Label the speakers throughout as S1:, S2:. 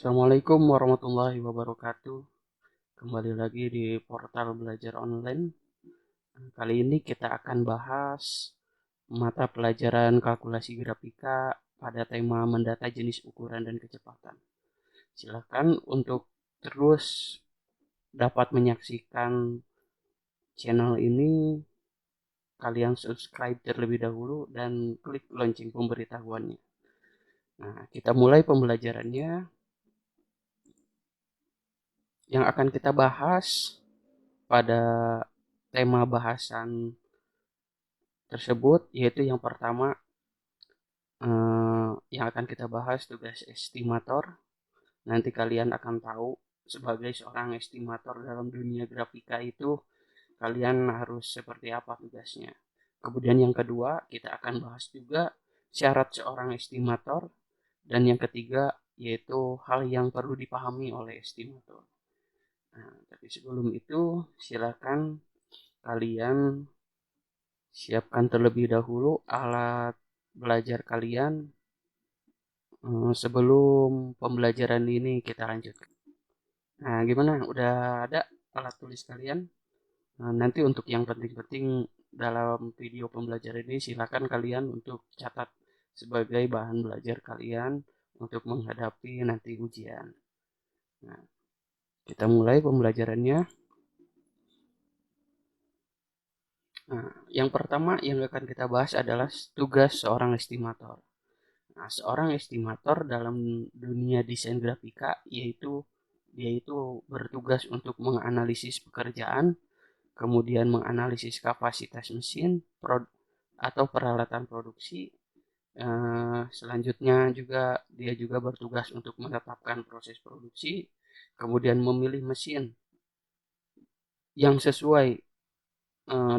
S1: Assalamualaikum warahmatullahi wabarakatuh. Kembali lagi di portal belajar online. Kali ini kita akan bahas mata pelajaran kalkulasi grafika pada tema mendata jenis ukuran dan kecepatan. Silakan untuk terus dapat menyaksikan channel ini, kalian subscribe terlebih dahulu dan klik lonceng pemberitahuannya. Nah, kita mulai pembelajarannya. Yang akan kita bahas pada tema bahasan tersebut yaitu yang pertama, yang akan kita bahas tugas estimator. Nanti kalian akan tahu sebagai seorang estimator dalam dunia grafika itu kalian harus seperti apa tugasnya. Kemudian yang kedua, kita akan bahas juga syarat seorang estimator. Dan yang ketiga, yaitu hal yang perlu dipahami oleh estimator. Nah, tapi sebelum itu, silakan kalian siapkan terlebih dahulu alat belajar kalian sebelum pembelajaran ini kita lanjutkan. Nah, gimana? Udah ada alat tulis kalian? Nah, nanti untuk yang penting-penting dalam video pembelajaran ini silakan kalian untuk catat sebagai bahan belajar kalian untuk menghadapi nanti ujian. Nah, kita mulai pembelajarannya. Nah, yang pertama yang akan kita bahas adalah tugas seorang estimator. Nah, seorang estimator dalam dunia desain grafika yaitu bertugas untuk menganalisis pekerjaan, kemudian menganalisis kapasitas mesin atau peralatan produksi. Selanjutnya dia juga bertugas untuk menetapkan proses produksi, kemudian memilih mesin yang sesuai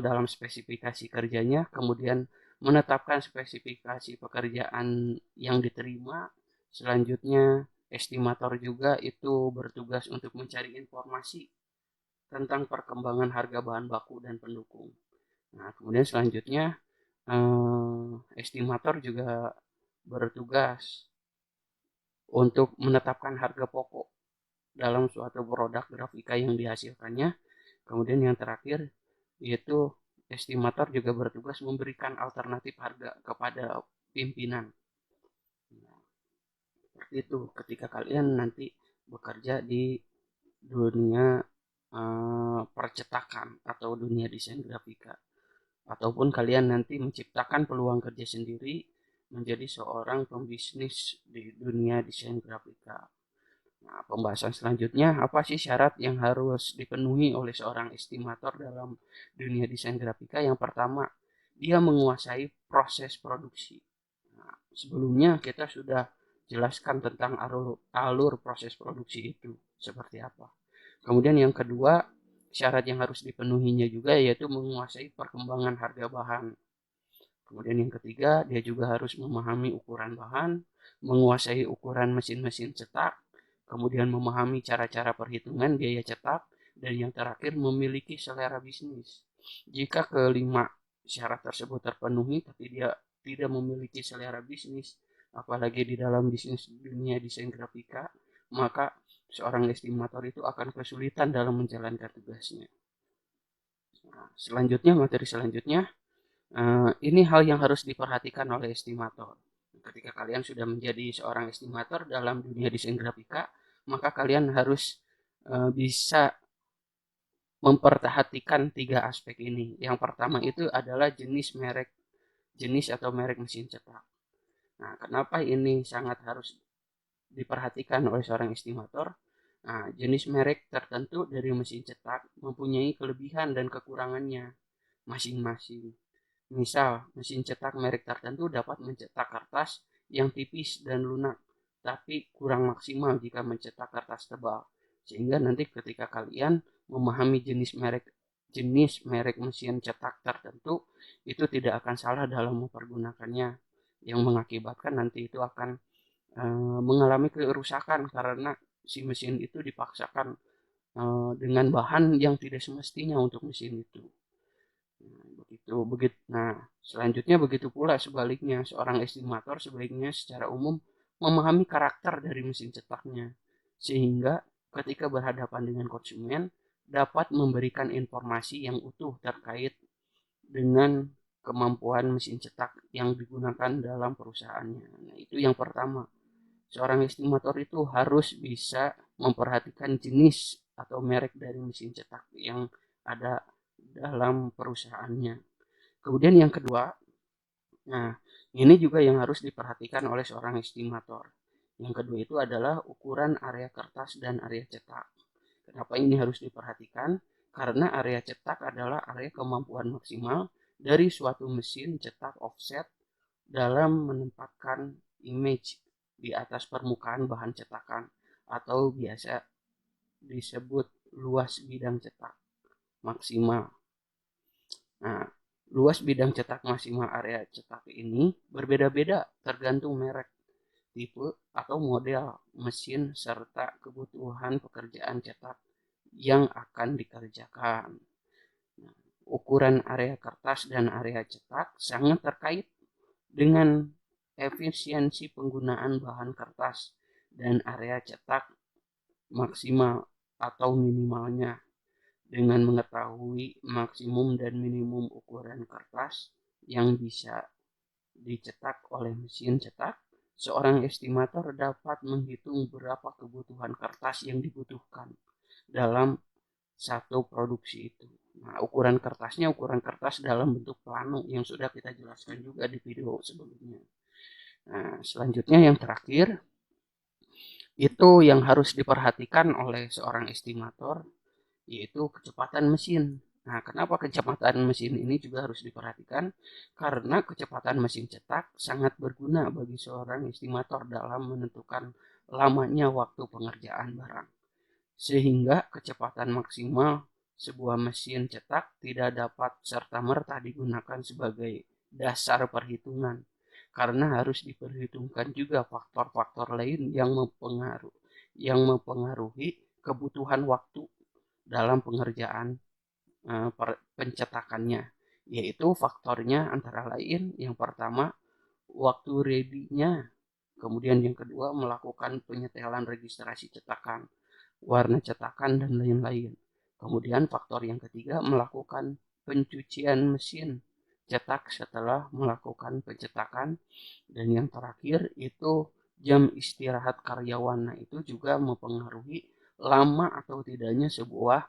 S1: dalam spesifikasi kerjanya, kemudian menetapkan spesifikasi pekerjaan yang diterima. Selanjutnya, estimator juga itu bertugas untuk mencari informasi tentang perkembangan harga bahan baku dan pendukung. Nah, kemudian selanjutnya, estimator juga bertugas untuk menetapkan harga pokok dalam suatu produk grafika yang dihasilkannya. Kemudian yang terakhir, yaitu estimator juga bertugas memberikan alternatif harga kepada pimpinan. Nah, seperti itu ketika kalian nanti bekerja di dunia percetakan atau dunia desain grafika. Ataupun kalian nanti menciptakan peluang kerja sendiri menjadi seorang pembisnis di dunia desain grafika. Nah, pembahasan selanjutnya, apa sih syarat yang harus dipenuhi oleh seorang estimator dalam dunia desain grafika? Yang pertama, dia menguasai proses produksi. Nah, sebelumnya kita sudah jelaskan tentang alur proses produksi itu seperti apa. Kemudian yang kedua, syarat yang harus dipenuhinya juga yaitu menguasai perkembangan harga bahan. Kemudian yang ketiga, dia juga harus memahami ukuran bahan, menguasai ukuran mesin-mesin cetak, kemudian memahami cara-cara perhitungan biaya cetak, dan yang terakhir memiliki selera bisnis. Jika kelima syarat tersebut terpenuhi, tapi dia tidak memiliki selera bisnis, apalagi di dalam bisnis dunia desain grafika, maka seorang estimator itu akan kesulitan dalam menjalankan tugasnya. Nah, selanjutnya, materi selanjutnya, ini hal yang harus diperhatikan oleh estimator. Ketika kalian sudah menjadi seorang estimator dalam dunia desain grafika, maka kalian harus bisa memperhatikan tiga aspek ini. Yang pertama itu adalah jenis atau merek mesin cetak. Nah, kenapa ini sangat harus diperhatikan oleh seorang estimator? Nah, jenis merek tertentu dari mesin cetak mempunyai kelebihan dan kekurangannya masing-masing. Misal, mesin cetak merek tertentu dapat mencetak kertas yang tipis dan lunak, tapi kurang maksimal jika mencetak kertas tebal. Sehingga nanti ketika kalian memahami jenis merek mesin cetak tertentu, itu tidak akan salah dalam mempergunakannya, yang mengakibatkan nanti itu akan mengalami kerusakan karena si mesin itu dipaksakan dengan bahan yang tidak semestinya untuk mesin itu. Nah, selanjutnya begitu pula sebaliknya, seorang estimator sebaiknya secara umum memahami karakter dari mesin cetaknya. sehingga ketika berhadapan dengan konsumen dapat memberikan informasi yang utuh terkait dengan kemampuan mesin cetak yang digunakan dalam perusahaannya. Nah, itu yang pertama. Seorang estimator itu harus bisa memperhatikan jenis atau merek dari mesin cetak yang ada dalam perusahaannya. Kemudian yang kedua, nah ini juga yang harus diperhatikan oleh seorang estimator. Yang kedua itu adalah ukuran area kertas dan area cetak. Kenapa ini harus diperhatikan? Karena area cetak adalah area kemampuan maksimal dari suatu mesin cetak offset dalam menempatkan image di atas permukaan bahan cetakan atau biasa disebut luas bidang cetak maksimal. Nah, luas bidang cetak maksimal area cetak ini berbeda-beda tergantung merek, tipe, atau model mesin serta kebutuhan pekerjaan cetak yang akan dikerjakan. Nah, ukuran area kertas dan area cetak sangat terkait dengan efisiensi penggunaan bahan kertas dan area cetak maksimal atau minimalnya. Dengan mengetahui maksimum dan minimum ukuran kertas yang bisa dicetak oleh mesin cetak, seorang estimator dapat menghitung berapa kebutuhan kertas yang dibutuhkan dalam satu produksi itu. Nah, ukuran kertasnya ukuran kertas dalam bentuk plano yang sudah kita jelaskan juga di video sebelumnya. Nah, selanjutnya yang terakhir itu yang harus diperhatikan oleh seorang estimator yaitu kecepatan mesin. Nah, kenapa kecepatan mesin ini juga harus diperhatikan? Karena kecepatan mesin cetak sangat berguna bagi seorang estimator dalam menentukan lamanya waktu pengerjaan barang. Sehingga kecepatan maksimal sebuah mesin cetak tidak dapat serta-merta digunakan sebagai dasar perhitungan. Karena harus diperhitungkan juga faktor-faktor lain yang mempengaruhi kebutuhan waktu dalam pengerjaan pencetakannya, yaitu faktornya antara lain yang pertama waktu ready-nya, kemudian yang kedua melakukan penyetelan registrasi cetakan, warna cetakan, dan lain-lain. Kemudian faktor yang ketiga melakukan pencucian mesin cetak setelah melakukan pencetakan, dan yang terakhir itu jam istirahat karyawan. Nah, itu juga mempengaruhi lama atau tidaknya sebuah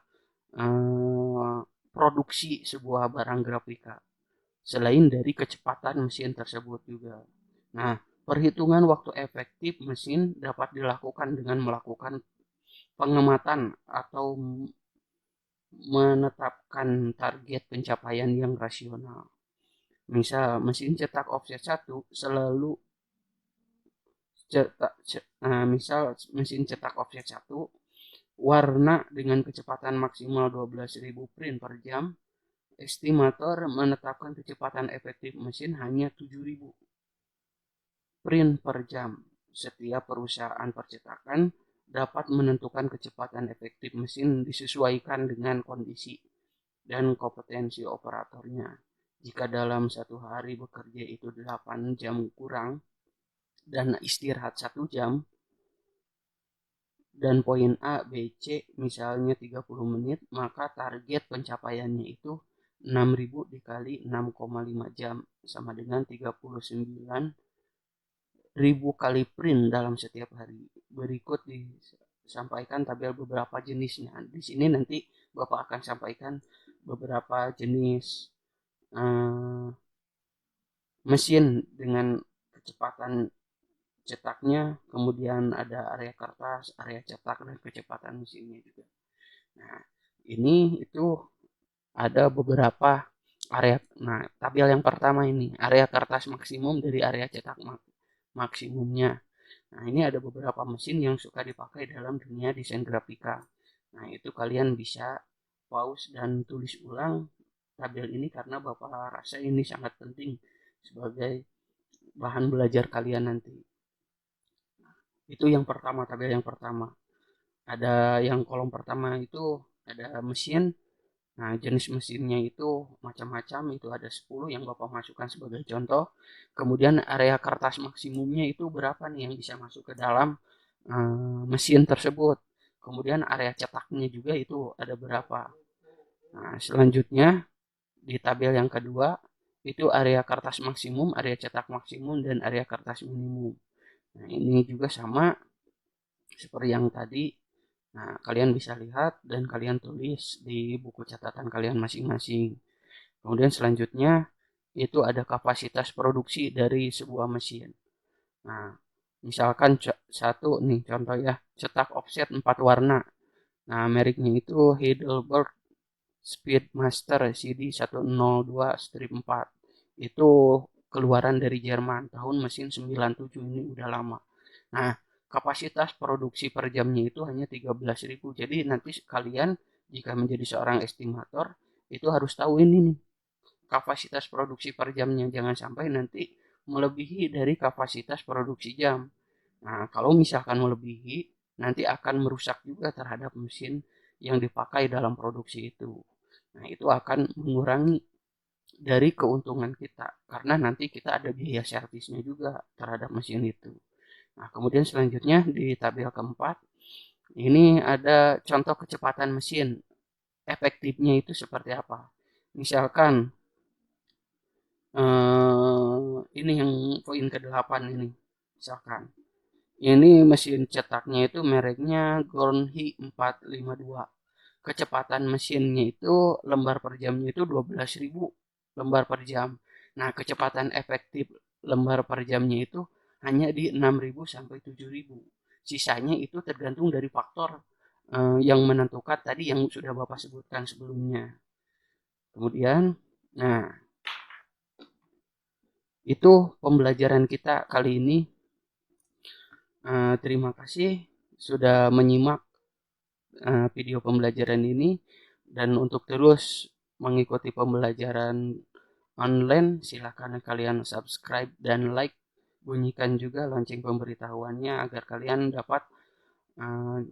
S1: produksi sebuah barang grafika. Selain dari kecepatan mesin tersebut juga. Nah, perhitungan waktu efektif mesin dapat dilakukan dengan melakukan pengamatan atau menetapkan target pencapaian yang rasional. Misal mesin cetak offset 1 selalu misal mesin cetak offset 1 warna dengan kecepatan maksimal 12.000 print per jam, estimator menetapkan kecepatan efektif mesin hanya 7.000 print per jam. Setiap perusahaan percetakan dapat menentukan kecepatan efektif mesin disesuaikan dengan kondisi dan kompetensi operatornya. Jika dalam satu hari bekerja itu 8 jam kurang dan istirahat 1 jam, dan poin A, B, C misalnya 30 menit, maka target pencapaiannya itu 6.000 dikali 6,5 jam sama dengan 39.000 kali print dalam setiap hari. Berikut disampaikan tabel beberapa jenisnya. Di sini nanti Bapak akan sampaikan beberapa jenis mesin dengan kecepatan cetaknya, kemudian ada area kertas, area cetak, dan kecepatan mesinnya juga. Nah, ini itu ada beberapa area. Nah, tabel yang pertama ini area kertas maksimum dari area cetak maksimumnya. Nah, ini ada beberapa mesin yang suka dipakai dalam dunia desain grafika. Nah, itu kalian bisa pause dan tulis ulang tabel ini karena Bapak rasa ini sangat penting sebagai bahan belajar kalian nanti. Itu yang pertama, tabel yang pertama. Ada yang kolom pertama itu ada mesin. Nah, jenis mesinnya itu macam-macam, itu ada 10 yang Bapak masukkan sebagai contoh. Kemudian area kertas maksimumnya itu berapa nih yang bisa masuk ke dalam mesin tersebut. Kemudian area cetaknya juga itu ada berapa. Nah, selanjutnya di tabel yang kedua itu area kertas maksimum, area cetak maksimum, dan area kertas minimum. Nah, ini juga sama seperti yang tadi. Nah, kalian bisa lihat dan kalian tulis di buku catatan kalian masing-masing. Kemudian selanjutnya itu ada kapasitas produksi dari sebuah mesin. Nah, misalkan satu nih contoh ya, cetak offset 4 warna. Nah, mereknya itu Heidelberg Speedmaster CD102-4. Itu keluaran dari Jerman, tahun mesin 97, ini udah lama. Nah, kapasitas produksi per jamnya itu hanya 13.000. Jadi nanti kalian jika menjadi seorang estimator itu harus tahu ini nih, kapasitas produksi per jamnya. Jangan sampai nanti melebihi dari kapasitas produksi jam. Nah, kalau misalkan melebihi, nanti akan merusak juga terhadap mesin yang dipakai dalam produksi itu. Nah, itu akan mengurangi dari keuntungan kita, karena nanti kita ada biaya servisnya juga terhadap mesin itu. Nah, kemudian selanjutnya di tabel keempat, ini ada contoh kecepatan mesin. Efektifnya itu seperti apa? Misalkan, ini yang poin ke-8 ini. Misalkan, ini mesin cetaknya itu mereknya Gornhi 452. Kecepatan mesinnya itu lembar per jamnya itu 12.000 lembar per jam. Nah, kecepatan efektif lembar per jamnya itu hanya di 6.000 sampai 7.000. Sisanya itu tergantung dari faktor yang menentukan tadi yang sudah Bapak sebutkan sebelumnya. Kemudian, nah, itu pembelajaran kita kali ini. Terima kasih sudah menyimak video pembelajaran ini, dan untuk terus mengikuti pembelajaran online silakan kalian subscribe dan like, bunyikan juga lonceng pemberitahuannya agar kalian dapat uh,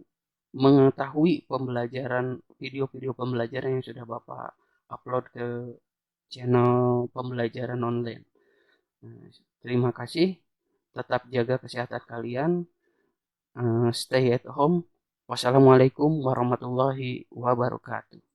S1: mengetahui pembelajaran video-video pembelajaran yang sudah Bapak upload ke channel pembelajaran online. Terima kasih, tetap jaga kesehatan kalian. Stay at home. Wassalamualaikum warahmatullahi wabarakatuh.